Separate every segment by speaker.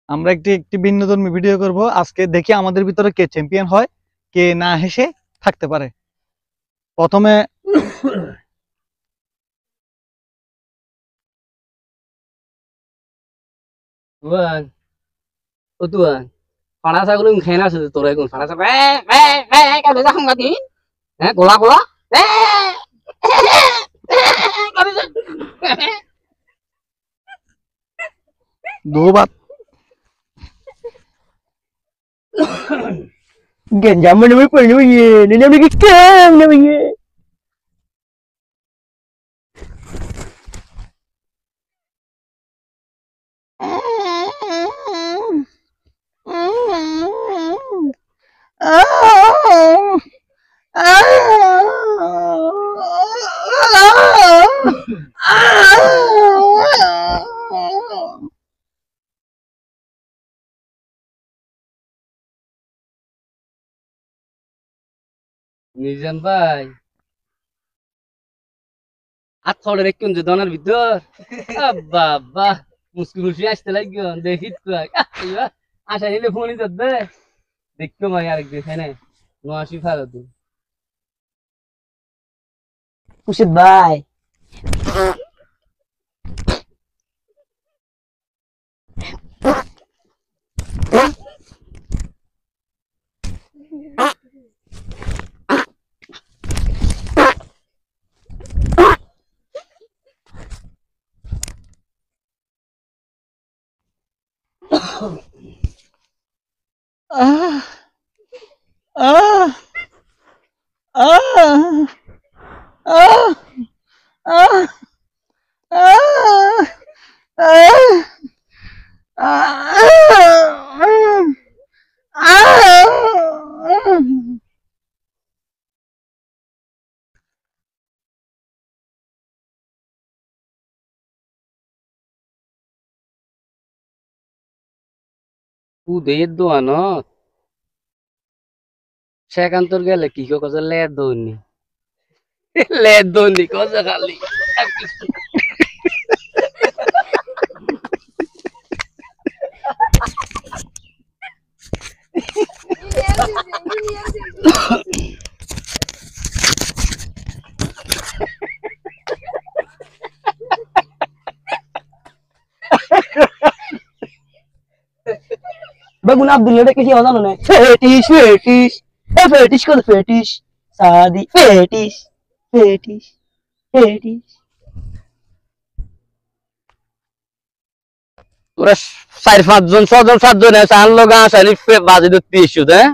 Speaker 1: আমরা একটি একটি ভিন্নধর্মী ভিডিও করব আজকে। দেখি আমাদের ভিতরে কে চ্যাম্পিয়ন হয়, কে না হেসে থাকতে পারে। প্রথমে
Speaker 2: tuan ô tuan phana sa gulung khena su tore gun phana sa ka da không ngati gola gola
Speaker 1: দো Baat
Speaker 3: Ganyan mo naman po naman yun. Nanamigit ka naman yun.
Speaker 2: Nizam bhai at thore rekkun je donar bidor abba muskil muskil আসতে লাগলো দেখিত কই আশা নিলে ফোনই দে দেখো ভাই আরেক দিন হ্যাঁ 89 ফালো তুই
Speaker 3: Pusit bay.
Speaker 2: তুই দে দোয়ানো সেকান্তর গেলে কি কো কজ লে দৌনি কজ খালি
Speaker 3: Bagun Abdul ada kasi ano na. Fetish, fetish. Fetish ko fetish. Sadi fetish. Fetish. Fetish.
Speaker 2: তোরা 4-5 জন 6 জন 7 জন আছে আনলো গাছ আনি বাজে দিতে ইস্যু হ্যাঁ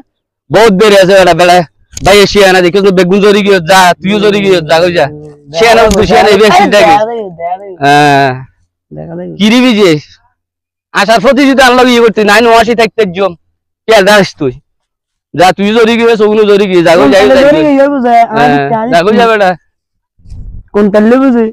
Speaker 2: বহুত দেরি আছে এটা বেলা ভাই শিয়ানা দেখো তো বেগুন জরি গিয়ে যা তুইও জরি গিয়ে যা কই যা শিয়ানা তো শিয়ানা বেশি থাকে হ্যাঁ কি রিবি যে আসার প্রতিযোগিতা আনলো ইয়ে করতে 89 থাকতে জম কে দাস তুই যা তুই জরি গিয়ে সগুলো জরি গিয়ে যা কই যাই যা কই যা বেটা
Speaker 3: কোন তাল্লে বুঝে